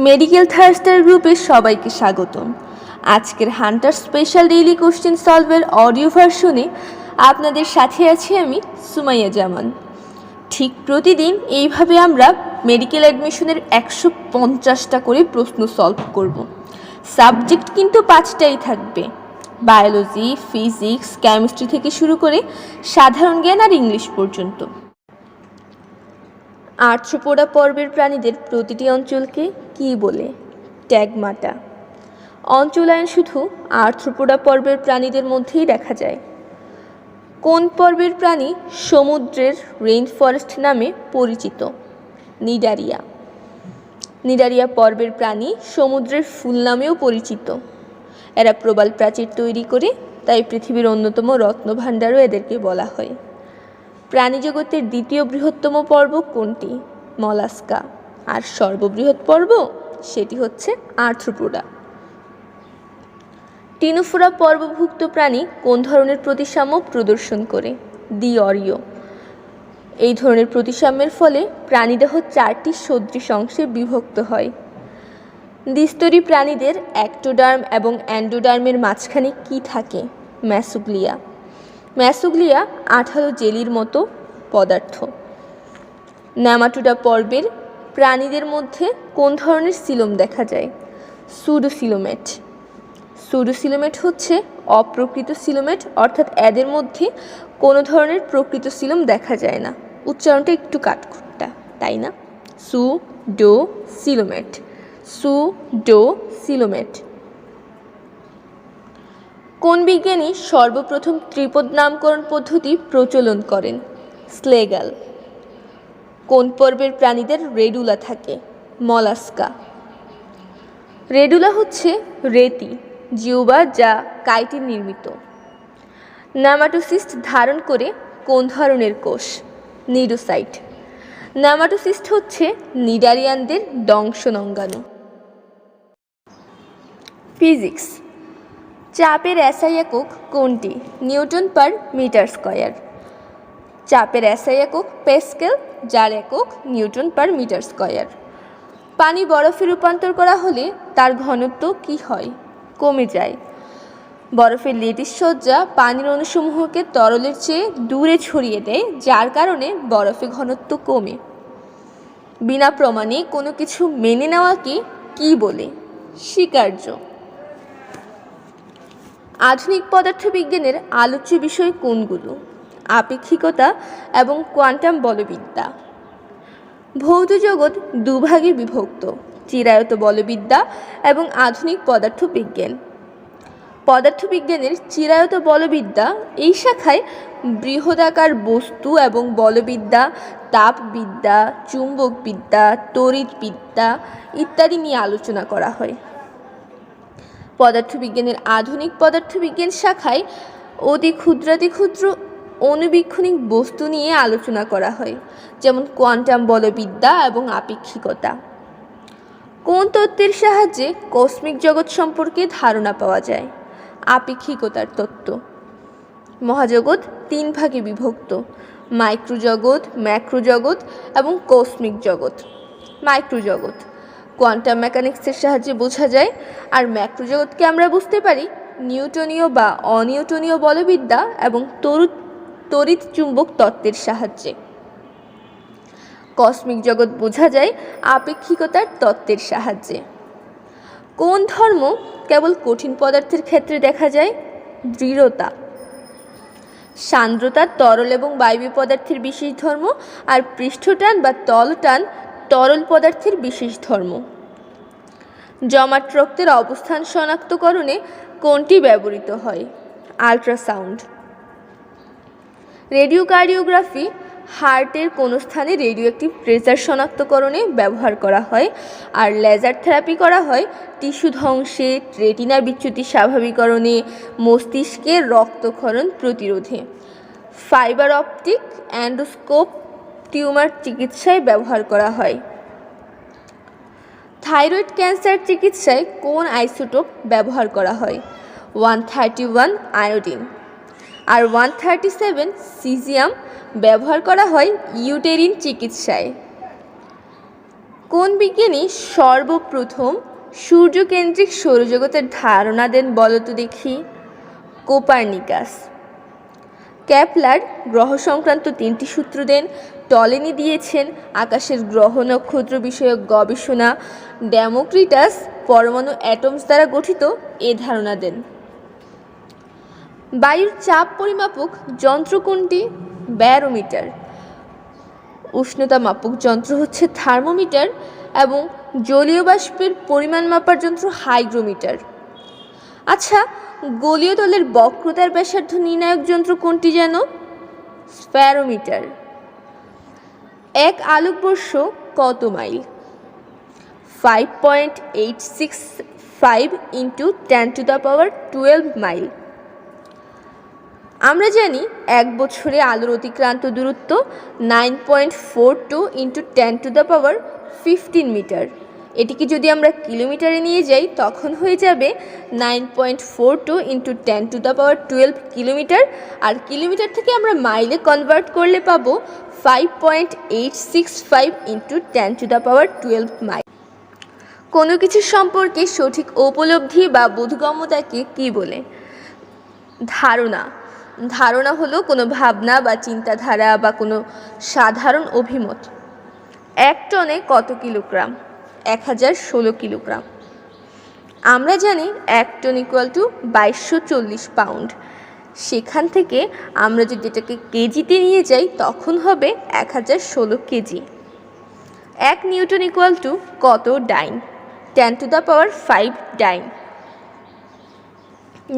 Medical থার্স্টার গ্রুপের সবাইকে স্বাগতম। আজকের হান্টার স্পেশাল ডেইলি কোশ্চেন সলভের অডিও ভার্সনে আপনাদের সাথে আছি আমি সুমাইয়া জামান। ঠিক প্রতিদিন এইভাবে আমরা মেডিকেল অ্যাডমিশনের 150টা করে প্রশ্ন সলভ করব। সাবজেক্ট কিন্তু 5টাই থাকবে, বায়োলজি, ফিজিক্স, কেমিস্ট্রি থেকে শুরু করে সাধারণ জ্ঞান আর ইংলিশ পর্যন্ত। আর্থ্রোপোডা পর্বের প্রাণীদের প্রতিটি অঞ্চলকে কী বলে? ট্যাগমাটা। অঞ্চলায়ন শুধু আর্থ্রোপোডা পর্বের প্রাণীদের মধ্যেই দেখা যায়। কোন পর্বের প্রাণী সমুদ্রের রেইন ফরেস্ট নামে পরিচিত? নিডারিয়া। নিডারিয়া পর্বের প্রাণী সমুদ্রের ফুল নামেও পরিচিত। এরা প্রবাল প্রাচীর তৈরি করে, তাই পৃথিবীর অন্যতম রত্নভাণ্ডারও এদেরকে বলা হয়। প্রাণীজগতের দ্বিতীয় বৃহত্তম পর্ব কোনটি? মলাস্কা। আর সর্ববৃহৎ পর্ব সেটি হচ্ছে আর্থ্রোপোডা। টিনোফোরা পর্বভুক্ত প্রাণী কোন ধরনের প্রতিসাম্য প্রদর্শন করে? দ্বিঅরীয়। এই ধরনের প্রতিসাম্যের ফলে প্রাণীদেহ 4টি সদৃশ অংশে বিভক্ত হয়। দ্বিস্তরী প্রাণীদের অ্যাক্টোডার্ম এবং অ্যান্ডোডার্মের মাঝখানে কি থাকে? ম্যাসোগ্লিয়া। ম্যাসোগ্লিয়া আঠালো জেলির মতো পদার্থ। নেমাটোডা পর্বের প্রাণীদের মধ্যে কোন ধরনের সিলোম দেখা যায়? সুডোসিলোমেট। সুডোসিলোমেট হচ্ছে অপ্রকৃত সিলোমেট, অর্থাৎ এদের মধ্যে কোনো ধরনের প্রকৃত সিলোম দেখা যায় না। উচ্চারণটা একটু কাঠখোট্টা, তাই না? সুডোসিলোমেট। সুডোসিলোমেট। কোন বিজ্ঞানী সর্বপ্রথম ত্রিপদ নামকরণ পদ্ধতি প্রচলন করেন? স্লেগাল। কোন পর্বের প্রাণীদের রেডুলা থাকে? মলাস্কা। রেডুলা হচ্ছে রেতি জিহ্বা যা কাইটিন নির্মিত। নেমাটোসিস্ট ধারণ করে কোন ধরনের কোষ? নিডোসাইট। নেমাটোসিস্ট হচ্ছে নিডারিয়ানদের দংশনঙ্গাণু। ফিজিক্স। চাপের এসআই একক কোনটি? Newton per metre square. চাপের এসআই একক প্যাসকেল, যার একক নিউটন পার মিটার স্কয়ার। পানি বরফে রূপান্তর করা হলে তার ঘনত্ব কি হয়? কমে যায়। বরফের লেটিস সজ্জা পানির অণুসমূহকে তরলের চেয়ে দূরে ছড়িয়ে দেয়, যার কারণে বরফে ঘনত্ব কমে। বিনা প্রমাণে কোনো কিছু মেনে নেওয়াকে কি বলে? স্বীকার্য। আধুনিক পদার্থবিজ্ঞানের আলোচ্য বিষয় কোনগুলো? আপেক্ষিকতা এবং কোয়ান্টাম বলবিদ্যা। ভৌত জগৎ দুভাগে বিভক্ত, চিরায়ত বলবিদ্যা এবং আধুনিক পদার্থবিজ্ঞান। পদার্থবিজ্ঞানের চিরায়ত বলবিদ্যা এই শাখায় বৃহদাকার বস্তু এবং বলবিদ্যা, তাপবিদ্যা, চুম্বকবিদ্যা, তড়িৎবিদ্যা ইত্যাদি নিয়ে আলোচনা করা হয়। পদার্থবিজ্ঞানের আধুনিক পদার্থবিজ্ঞান শাখায় অতি ক্ষুদ্রাতিক্ষুদ্র অণুবীক্ষণিক বস্তু নিয়ে আলোচনা করা হয়, যেমন কোয়ান্টাম বলবিদ্যা এবং আপেক্ষিকতা। কোন তত্ত্বের সাহায্যে কসমিক জগৎ সম্পর্কে ধারণা পাওয়া যায়? আপেক্ষিকতার তত্ত্ব। মহাজগৎ 3 ভাগে বিভক্ত: মাইক্রোজগৎ, ম্যাক্রোজগৎ এবং কসমিক জগৎ। মাইক্রোজগৎ কোয়ান্টাম মেকানিক্সের সাহায্যে বোঝা যায়, আর ম্যাক্রোজগৎকে আমরা বুঝতে পারি নিউটনীয় বা অনিউটনীয় বলবিদ্যা এবং তড়িৎ চুম্বক তত্ত্বের সাহায্যে। কসমিক জগৎ বোঝা যায় আপেক্ষিকতার তত্ত্বের সাহায্যে। কোন ধর্ম কেবল কঠিন পদার্থের ক্ষেত্রে দেখা যায়? দৃঢ়তা। সান্দ্রতা তরল এবং বায়বীয় পদার্থের বিশেষ ধর্ম, আর পৃষ্ঠটান বা তলটান তরল পদার্থের বিশেষ ধর্ম। জমাট রক্তের অবস্থান শনাক্তকরণে কোনটি ব্যবহৃত হয়? আল্ট্রাসাউন্ড। রেডিওকার্ডিওগ্রাফি হার্টের কোন স্থানে রেডিওঅ্যাক্টিভ প্রেসার শনাক্তকরণে ব্যবহার করা হয়, আর লেজার থেরাপি করা হয় টিস্যু ধ্বংসে, রেটিনা বিচ্যুতি স্বাভাবিকরণে, মস্তিষ্কের রক্তক্ষরণ প্রতিরোধে। ফাইবার অপটিক অ্যান্ডোস্কোপ টিউমার চিকিৎসায় ব্যবহার করা হয়। থাইরয়েড ক্যান্সার চিকিৎসায় কোন আইসোটোপ ব্যবহার করা হয়? 131 আয়োডিন। আর 137 সিজিয়াম ব্যবহার করা হয় ইউটেরিন চিকিৎসায়। কোন বিজ্ঞানী সর্বপ্রথম সূর্যকেন্দ্রিক সৌরজগতের ধারণা দেন বলতো দেখি? কোপার্নিকাস। কেপলার গ্রহ সংক্রান্ত 3টি সূত্র দেন। টলেমি দিয়েছেন আকাশের গ্রহ নক্ষত্র বিষয়ক গবেষণা। ডেমোক্রিটাস পরমাণু অ্যাটমস দ্বারা গঠিত এ ধারণা দেন। বায়ুর চাপ পরিমাপক যন্ত্র কোনটি? ব্যারোমিটার। উষ্ণতা মাপক যন্ত্র হচ্ছে থার্মোমিটার এবং জলীয় বাষ্পের পরিমাণ মাপার যন্ত্র হাইগ্রোমিটার। আচ্ছা, গোলীয় তলের বক্রতার ব্যাসার্ধ নির্ণায়ক যন্ত্র কোনটি যেন? স্প্যারোমিটার। এক আলোকবর্ষ কত মাইল? 5.865 × 10⁻12 মাইল। আমরা জানি এক বছরে আলোর অতিক্রান্ত দূরত্ব 9.42 × 10⁻15 মিটার। এটিকে যদি আমরা কিলোমিটারে নিয়ে যাই তখন হয়ে যাবে 9.42 × 10⁻12 কিলোমিটার। আর কিলোমিটার থেকে আমরা মাইলে কনভার্ট করলে পাবো 5.865 × 10⁻12 মাইল। কোনো কিছু সম্পর্কে সঠিক উপলব্ধি বা বোধগম্যতাকে কি বলে? ধারণা। ধারণা হলো কোনো ভাবনা বা চিন্তাধারা বা কোনো সাধারণ অভিমত। 1 টনে কত কিলোগ্রাম? 1016 কিলোগ্রাম। আমরা জানি 1 টন = 2240 পাউন্ড। সেখান থেকে আমরা যদি এটাকে কেজিতে নিয়ে যাই তখন হবে 1016 কেজি। 1 নিউটন = কত ডাইন? 10⁵ ডাইন।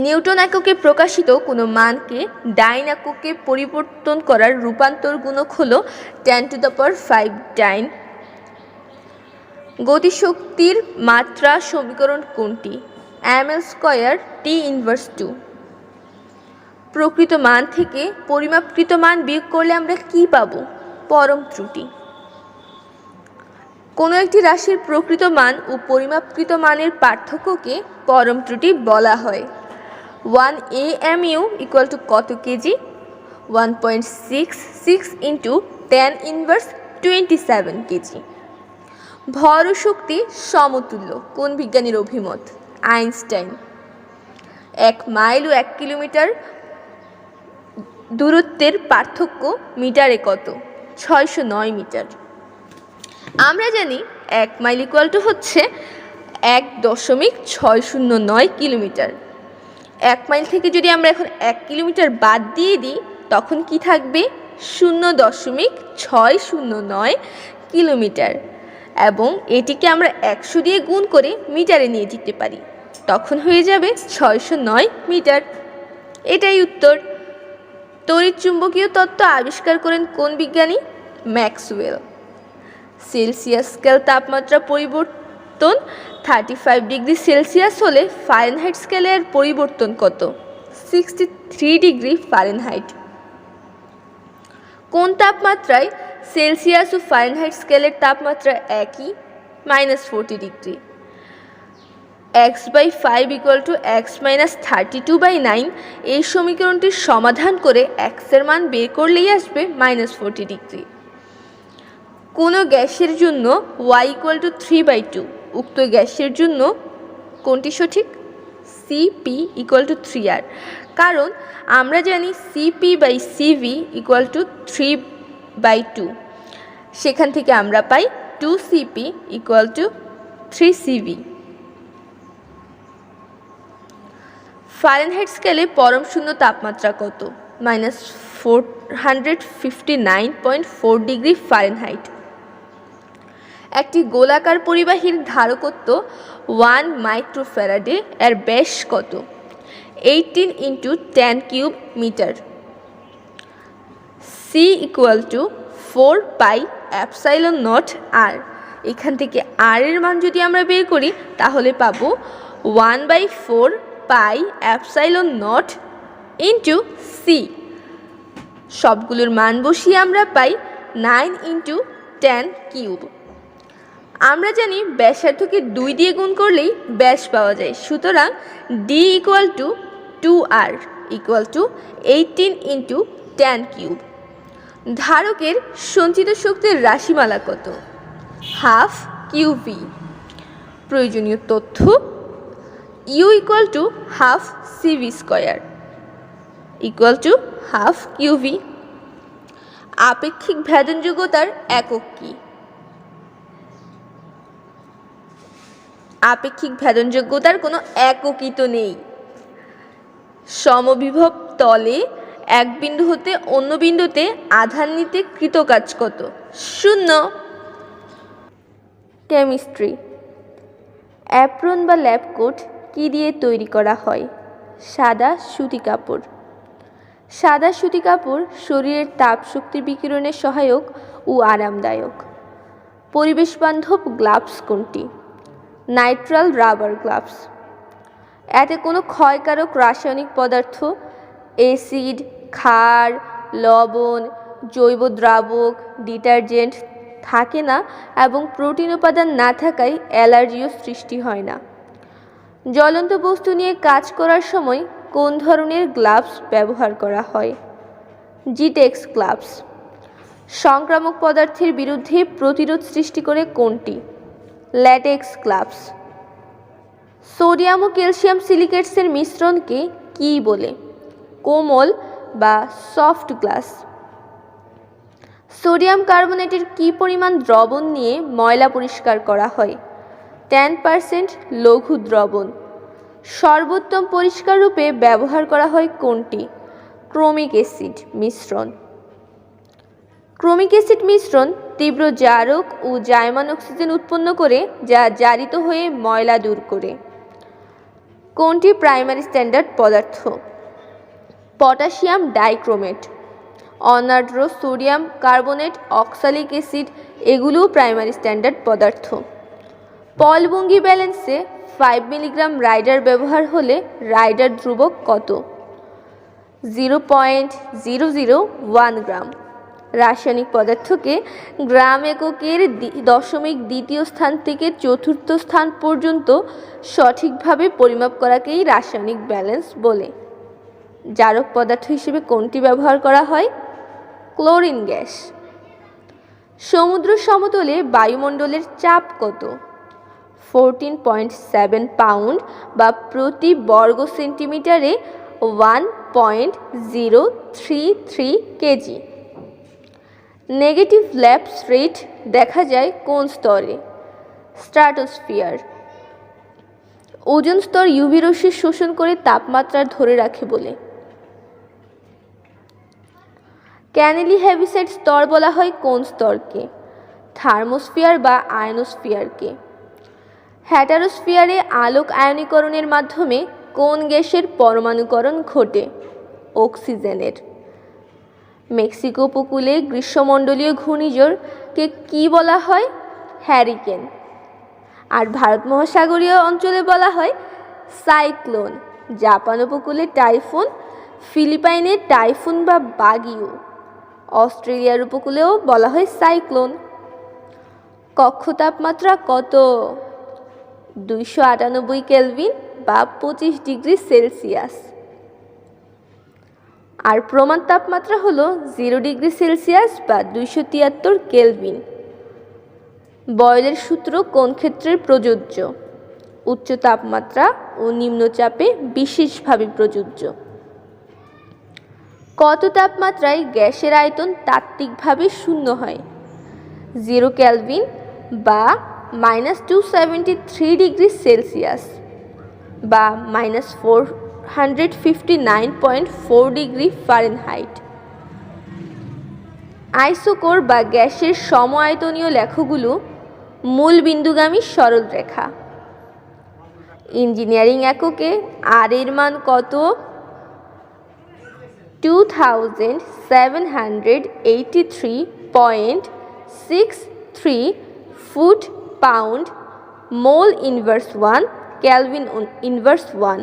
নিউটন এককে প্রকাশিত কোনো মানকে ডাইন এককে পরিবর্তন করার রূপান্তর গুণক হলো 10⁵ ডাইন। গতিশক্তির মাত্রা সমীকরণ কোনটি? ml² T−2। প্রকৃত মান থেকে পরিমাপকৃত মান বিয়োগ করলে আমরা কি পাবো? পরম ত্রুটি। কোনো একটি রাশির প্রকৃত মান ও পরিমাপকৃত মানের পার্থক্যকে পরম ত্রুটি বলা হয়। 1 AMU = কত কেজি? 1.66 × 10⁻27 কেজি। ভর ও শক্তি সমতুল্য কোন বিজ্ঞানীর অভিমত? আইনস্টাইন। 1 মাইল ও 1 কিলোমিটার দূরত্বের পার্থক্য মিটারে কত? 609 মিটার। আমরা জানি 1 মাইল হচ্ছে 1.609 কিলোমিটার। 1 মাইল থেকে যদি আমরা এখন 1 কিলোমিটার বাদ দিয়ে দিই তখন কি থাকবে? 0.609 কিলোমিটার। এবং এটিকে আমরা 100 দিয়ে গুণ করে মিটারে নিয়ে যেতে পারি, তখন হয়ে যাবে 609 মিটার। এটাই উত্তর। তড়িৎচুম্বকীয় তত্ত্ব আবিষ্কার করেন কোন বিজ্ঞানী? ম্যাক্সওয়েল। সেলসিয়াস স্কেল তাপমাত্রা পরিবর্তন 35 ডিগ্রি সেলসিয়াস হলে ফারেনহাইট স্কেলের পরিবর্তন কত? 63 ডিগ্রি ফারেনহাইট। কোন তাপমাত্রায় সেলসিয়াস ও ফারেনহাইট স্কেলের তাপমাত্রা একই? -40 ডিগ্রি। x/5 = x - 32/9। এই সমীকরণটির সমাধান করে x এর মান বের করলেই আসবে -40 ডিগ্রি। কোনো গ্যাসের জন্য y = 3/2। উক্ত গ্যাসের জন্য কোনটি সঠিক? Cp = 3R। কারণ আমরা জানি Cp/Cv = 3/2। সেখান থেকে আমরা পাই 2Cp = 3Cv। ফারেনহাইট স্কেলে পরম শূন্য তাপমাত্রা কত? -459.4 ডিগ্রি ফারেনহাইট। একটি গোলাকার পরিবাহীর ধারকত্ব 1 মাইক্রোফ্যারাডে। এর ব্যাস কত? 18 × 10³ মিটার। C = 4πε0r। এখান থেকে r এর মান যদি আমরা বের করি তাহলে পাবো 1/4πε0 × C। সবগুলোর মান বসিয়ে আমরা পাই 9 × 10³ আমরা জানি ব্যাসার্ধকে 2 দিয়ে গুণ করলেই ব্যাস পাওয়া যায়। সুতরাং D = 2r = 18 × 10³ ধারকের সঞ্চিত শক্তির রাশিমালা কত? 1/2 কিউভি। প্রয়োজনীয় তথ্য: U equal to half CV square equal to half QV. আপেক্ষিক ভেদনযোগ্যতার একক কি? আপেক্ষিক ভেদনযোগ্যতার কোনো এককই তো নেই। সমবিভব তলে এক বিন্দু হতে অন্য বিন্দুতে আধান নিতে কৃত কাজ কত? 0। কেমিস্ট্রি। অ্যাপ্রন বা ল্যাব কোট কি দিয়ে তৈরি করা হয়? সাদা সুতি কাপড়। সাদা সুতি কাপড় শরীরের তাপ শক্তি বিকিরণের সহায়ক ও আরামদায়ক। পরিবেশ বান্ধব গ্লাভস কোনটি? নাইট্রাল রাবার গ্লাভস। এতে কোনো ক্ষয়কারক রাসায়নিক পদার্থ, অ্যাসিড, ক্ষার, লবণ, জৈব দ্রাবক, ডিটারজেন্ট থাকে না এবং প্রোটিন উপাদান না থাকায় অ্যালার্জিও সৃষ্টি হয় না। জ্বলন্ত বস্তু নিয়ে কাজ করার সময় কোন ধরনের গ্লাভস ব্যবহার করা হয়? জিটেক্স গ্লাভস। সংক্রামক পদার্থের বিরুদ্ধে প্রতিরোধ সৃষ্টি করে কোনটি? Latex gloves. সোডিয়াম ও ক্যালসিয়াম সিলিকেটসের মিশ্রণকে কী বলে? কোমল বা সফট গ্লাস। সোডিয়াম কার্বনেটের কি পরিমাণ দ্রবণ নিয়ে ময়লা পরিষ্কার করা হয়? 10% লঘু দ্রবণ। সর্বোত্তম পরিষ্কার রূপে ব্যবহার করা হয় কোনটি? ক্রোমিক অ্যাসিড মিশ্রণ। ক্রোমিক অ্যাসিড মিশ্রণ তীব্র জারক ও জায়মান অক্সিজেন উৎপন্ন করে, যা জারিত হয়ে ময়লা দূর করে। কোনটি প্রাইমারি স্ট্যান্ডার্ড পদার্থ? Potassium dichromate. অনার্দ্র সোডিয়াম কার্বনেট, অক্সালিক অ্যাসিড এগুলোও প্রাইমারি স্ট্যান্ডার্ড পদার্থ। পলভঙ্গি ব্যালেন্সে 5 মিলিগ্রাম রাইডার ব্যবহার হলে রাইডার ধ্রুবক কত? 0.001 গ্রাম। রাসায়নিক পদার্থকে গ্রাম এককের দশমিক দ্বিতীয় স্থান থেকে চতুর্থ স্থান পর্যন্ত সঠিকভাবে পরিমাপ করাকেই রাসায়নিক ব্যালেন্স বলে। জারক পদার্থ হিসেবে কোনটি ব্যবহার করা হয়? Chlorine gas. সমুদ্র সমতলে বায়ুমণ্ডলের চাপ কত? 14.7 পাউন্ড বা প্রতি বর্গ সেন্টিমিটারে 1.033 কেজি। নেগেটিভ ল্যাপস রেট দেখা যায় কোন স্তরে? স্ট্র্যাটোস্ফিয়ার। ওজোন স্তর ইউভি রশ্মি শোষণ করে তাপমাত্রা ধরে রাখে বলে। ক্যানেলি হেভিসাইড স্তর বলা হয় কোন স্তরকে? থার্মোস্ফিয়ার বা আয়নোস্ফিয়ারকে। হ্যাটারোস্ফিয়ারে আলোক আয়নীকরণের মাধ্যমে কোন গ্যাসের পরমাণুকরণ ঘটে? অক্সিজেনের। মেক্সিকো উপকূলে গ্রীষ্মমণ্ডলীয় ঘূর্ণিঝড়কে কি বলা হয়? হ্যারিকেন। আর ভারত মহাসাগরীয় অঞ্চলে বলা হয় সাইক্লোন। জাপান উপকূলে টাইফুন, ফিলিপাইনে টাইফুন বা বাগিও। অস্ট্রেলিয়ার উপকূলেও বলা হয় সাইক্লোন। কক্ষ তাপমাত্রা কত? 298 কেলভিন বা 25 ডিগ্রি সেলসিয়াস। আর প্রমাণ তাপমাত্রা হলো 0 ডিগ্রি সেলসিয়াস বা 273 কেলভিন। বয়লের সূত্র কোন ক্ষেত্রে প্রযোজ্য? উচ্চ তাপমাত্রা ও নিম্নচাপে বিশেষভাবে প্রযোজ্য। কত তাপমাত্রায় গ্যাসের আয়তন তাত্ত্বিকভাবে শূন্য হয়? 0 কেলভিন বা -273 ডিগ্রি সেলসিয়াস বা -459.4 ডিগ্রি ফারেনহাইট। আইসোকোর বা গ্যাসের সম আয়তনীয় লেখগুলো মূল বিন্দুগামী সরল রেখা। ইঞ্জিনিয়ারিং এককে আর এর মান কত? 2783.63 foot pound mole inverse 1 kelvin inverse 1।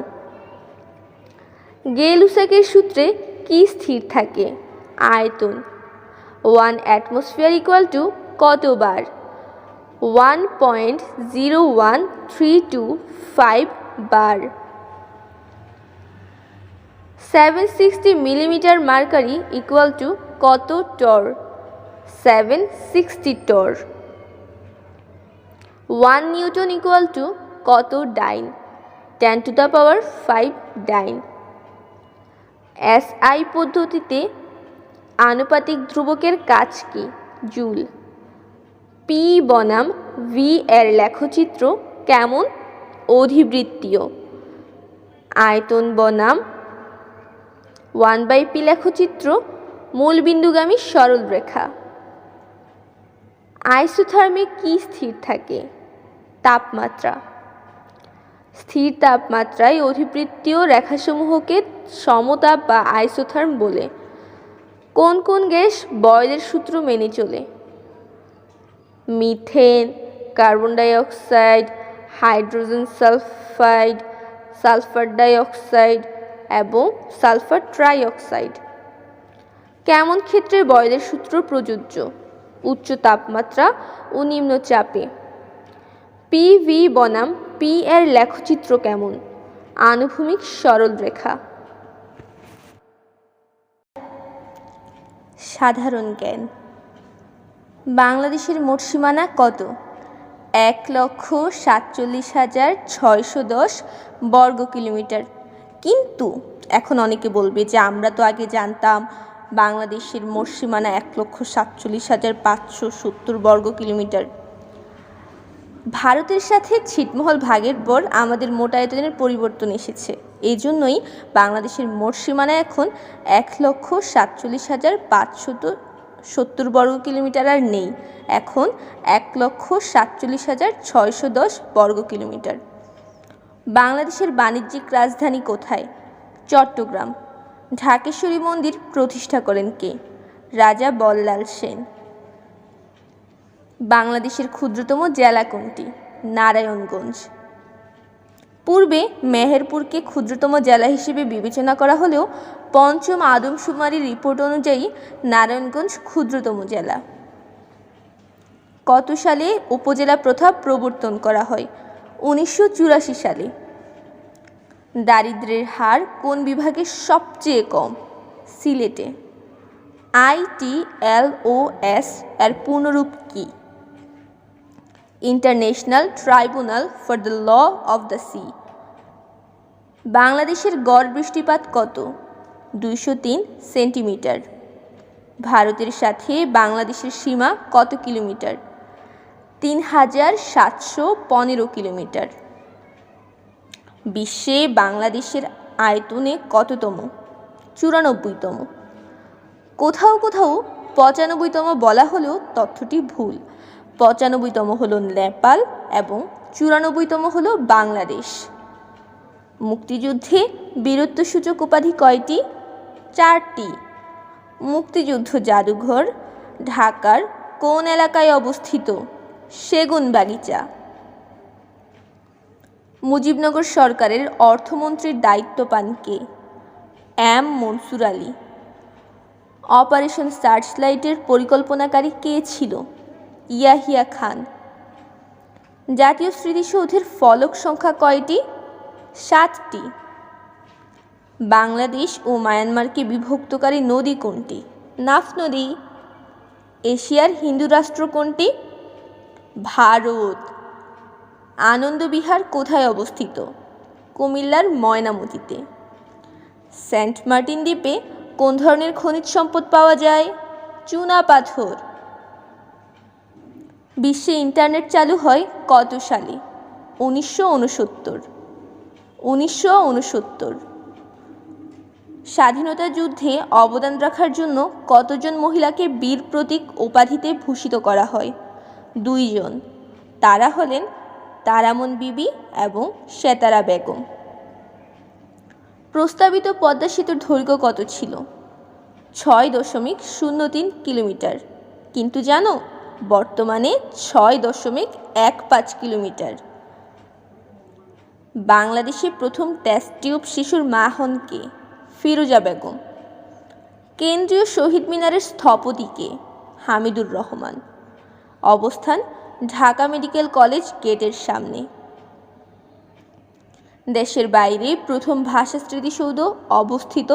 গে-লুসাকের সূত্রে কি স্থির থাকে? আয়তন। 1 অ্যাটমসফিয়ার ইকুয়াল টু কত বার? 1.01325 বার। 760 মিলিমিটার মার্কারি ইকুয়াল টু কত টর? 760 টর। 1 নিউটন = কত ডাইন? 10⁵ ডাইন। SI পদ্ধতিতে আনুপাতিক ধ্রুবকের কাজ কি? জুল। P বনাম V এর লেখচিত্র কেমন? অধিবৃত্তীয়। আয়তন বনাম 1/p লেখচিত্র মূলবিন্দুগামী সরল রেখা। আইসোথার্মে কি স্থির থাকে? তাপমাত্রা। স্থির তাপমাত্রায় অধিবৃত্তীয় রেখাসমূহকে সমতাপ বা আইসোথার্ম বলে। কোন কোন গ্যাস বয়লের সূত্র মেনে চলে? Methane, carbon die oxide, hydrogen sulphide, sulphur die oxide এবং সালফার ট্রাই অক্সাইড। কেমন ক্ষেত্রে বয়লের সূত্র প্রযোজ্য? উচ্চ তাপমাত্রা ও নিম্ন চাপে। PV বনাম P এর লেখচিত্র কেমন? আনুভূমিক সরল রেখা। সাধারণ জ্ঞান। বাংলাদেশের মোট সীমানা কত? 1,47,610 বর্গ কিলোমিটার। কিন্তু এখন অনেকে বলবে যে আমরা তো আগে জানতাম বাংলাদেশের মোট সীমানা 1,47,570 বর্গ কিলোমিটার। ভারতের সাথে ছিটমহল ভাগের পর আমাদের মোট আয়তনের পরিবর্তন এসেছে। এই জন্যই বাংলাদেশের মোট সীমানা এখন 1,47,570 বর্গ কিলোমিটার আর নেই, এখন 1,47,610 বর্গ কিলোমিটার। বাংলাদেশের বাণিজ্যিক রাজধানী কোথায়? চট্টগ্রাম। ঢাকেশ্বরী মন্দির প্রতিষ্ঠা করেন কে? রাজা বল্লাল সেন। বাংলাদেশের ক্ষুদ্রতম জেলা কোনটি? নারায়ণগঞ্জ। পূর্বে মেহেরপুরকে ক্ষুদ্রতম জেলা হিসেবে বিবেচনা করা হলেও পঞ্চম আদমশুমারি রিপোর্ট অনুযায়ী নারায়ণগঞ্জ ক্ষুদ্রতম জেলা। কত সালে উপজেলা প্রথা প্রবর্তন করা হয়? 1984 সালে। দারিদ্র্যের হার কোন বিভাগে সবচেয়ে কম? সিলেটে। ITLOS এর পূর্ণরূপ কি? International Tribunal for the Law of the Sea. বাংলাদেশের গড় বৃষ্টিপাত কত? 203 সেন্টিমিটার। ভারতের সাথে বাংলাদেশের সীমা কত কিলোমিটার? 3,715 কিলোমিটার। বিশ্বে বাংলাদেশের আয়তনে কততম? 94তম। কোথাও কোথাও 95তম বলা হলেও তথ্যটি ভুল। 95তম হলো নেপাল এবং 94তম হলো বাংলাদেশ। মুক্তিযুদ্ধে বীরত্বসূচক উপাধি কয়টি? 4টি। মুক্তিযুদ্ধ জাদুঘর ঢাকার কোন এলাকায় অবস্থিত? সেগুনবাগিচা। মুজিবনগর সরকারের অর্থমন্ত্রীর দায়িত্ব পান কে? M মনসুর আলী। অপারেশন সার্চলাইটের পরিকল্পনাকারী কে ছিল? ইয়াহিয়া খান। জাতীয় স্মৃতিসৌধের ফলক সংখ্যা কয়টি? 7টি। বাংলাদেশ ও মায়ানমারকে বিভক্তকারী নদী কোনটি? নাফ নদী। এশিয়ার হিন্দু রাষ্ট্র কোনটি? ভারত। আনন্দবিহার কোথায় অবস্থিত? কুমিল্লার ময়নামতিতে। সেন্ট মার্টিন দ্বীপে কোন ধরনের খনিজ সম্পদ পাওয়া যায়? চুনা পাথর। বিশ্বে ইন্টারনেট চালু হয় কত সালে? 1969। 1969। স্বাধীনতা যুদ্ধে অবদান রাখার জন্য কতজন মহিলাকে বীর প্রতীক উপাধিতে ভূষিত করা হয়? 2 জন। তারা হলেন তারামন বিবি এবং সেতারা বেগম। প্রস্তাবিত পদ্মা সেতুর দৈর্ঘ্য কত ছিল? 6.03 কিলোমিটার। কিন্তু জানো বর্তমানে 6.15 কিলোমিটার। বাংলাদেশে প্রথম টেস্ট টিউব শিশুর মা হন কে? ফিরোজা বেগম। কেন্দ্রীয় শহীদ মিনারের স্থপতি কে? হামিদুর রহমান। অবস্থান ঢাকা মেডিকেল কলেজ গেটের সামনে। দেশের বাইরে প্রথম ভাষা স্মৃতিসৌধ অবস্থিত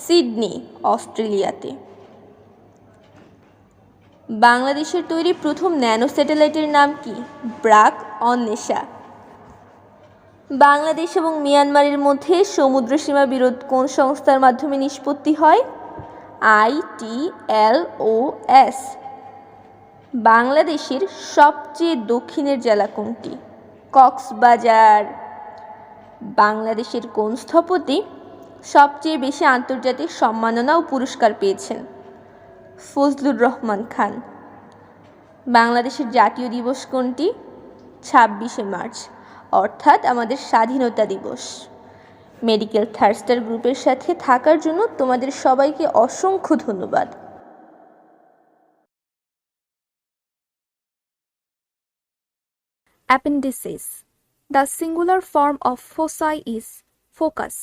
সিডনি, অস্ট্রেলিয়াতে। বাংলাদেশের তৈরি প্রথম ন্যানো স্যাটেলাইটের নাম কি? ব্রাক অন্বেষা। বাংলাদেশ এবং মিয়ানমারের মধ্যে সমুদ্রসীমা বিরোধ কোন সংস্থার মাধ্যমে নিষ্পত্তি হয়? ITLOS। বাংলাদেশের সবচেয়ে দক্ষিণের জেলা কোনটি? কক্সবাজার। বাংলাদেশের কোন স্থপতি সবচেয়ে বেশি আন্তর্জাতিক সম্মাননা ও পুরস্কার পেয়েছেন? ফজলুর রহমান খান। বাংলাদেশের জাতীয় দিবস কোনটি? 26শে মার্চ, অর্থাৎ আমাদের স্বাধীনতা দিবস। মেডিকেল থার্স্টার গ্রুপের সাথে থাকার জন্য তোমাদের সবাইকে অসংখ্য ধন্যবাদ। Appendices. The singular form of foci is focus.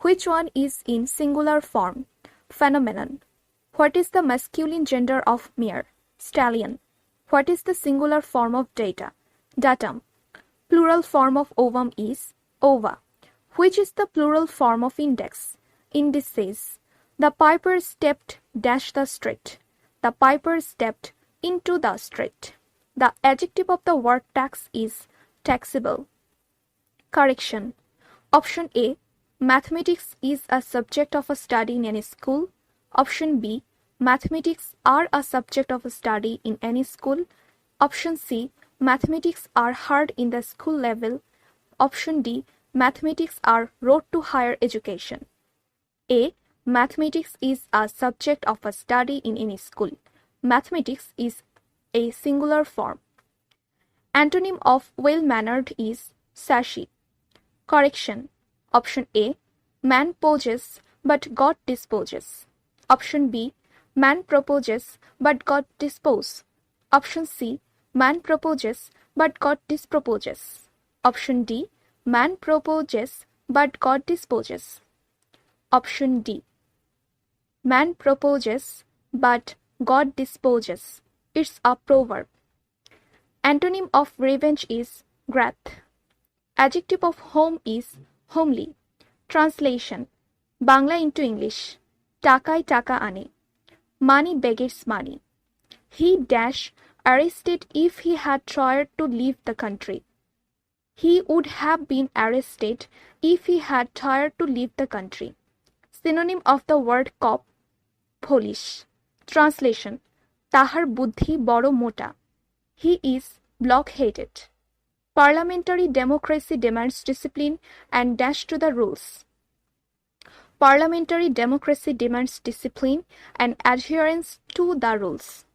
Which one is in singular form? Phenomenon. What is the masculine gender of mare? Stallion. What is the singular form of data? Datum. Plural form of ovum is ova. Which is the plural form of index? Indices. The piper stepped dash the street. The piper stepped into the street. The adjective of the word tax is taxable. Correction. Option A. Mathematics is a subject of a study in any school. Option B. Mathematics are a subject of a study in any school. Option C. Mathematics are hard in the school level. Option D. Mathematics are road to higher education. A. Mathematics is a subject of a study in any school. Mathematics is a singular form. Antonym of well-mannered is sassy. Correction. Option A. Man poses but God disposes. Option B. Man proposes but God dispose. Option C. Man proposes but God disproposes. Option D. Man proposes but God disposes. Option D. Man proposes but God disposes. It's a proverb. Antonym of revenge is wrath. Adjective of home is homely. Translation. Bangla into English. Takai taka ane. Money beggars money. He dash arrested if he had tried to leave the country. He would have been arrested if he had tried to leave the country. Synonym of the word cop, polish. Translation. Tahar buddhi boro mota. He is blockheaded. Parliamentary democracy demands discipline and dash to the rules. Parliamentary democracy demands discipline and adherence to the rules.